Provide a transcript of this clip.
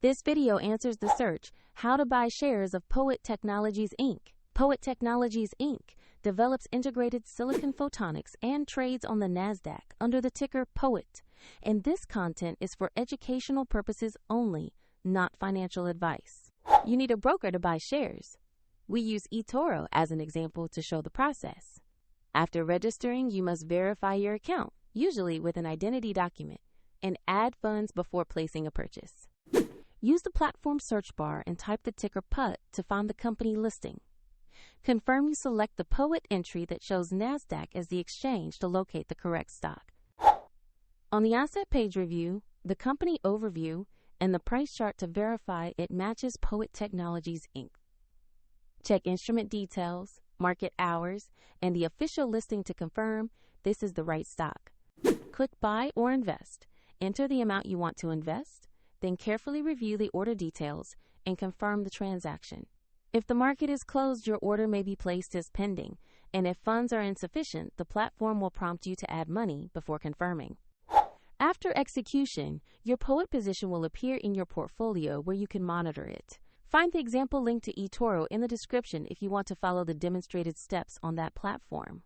This video answers the search, how to buy shares of POET Technologies Inc. POET Technologies Inc. develops integrated silicon photonics and trades on the NASDAQ under the ticker POET. And this content is for educational purposes only, not financial advice. You need a broker to buy shares. We use eToro as an example to show the process. After registering, you must verify your account, usually with an identity document, and add funds before placing a purchase. Use the platform search bar and type the ticker POET to find the company listing. Confirm you select the POET entry that shows NASDAQ as the exchange to locate the correct stock. On the asset page review, the company overview, and the price chart to verify it matches POET Technologies Inc. Check instrument details, market hours, and the official listing to confirm this is the right stock. Click Buy or Invest. Enter the amount you want to invest, then carefully review the order details and confirm the transaction. If the market is closed, your order may be placed as pending, and if funds are insufficient, the platform will prompt you to add money before confirming. After execution, your POET position will appear in your portfolio where you can monitor it. Find the example link to eToro in the description if you want to follow the demonstrated steps on that platform.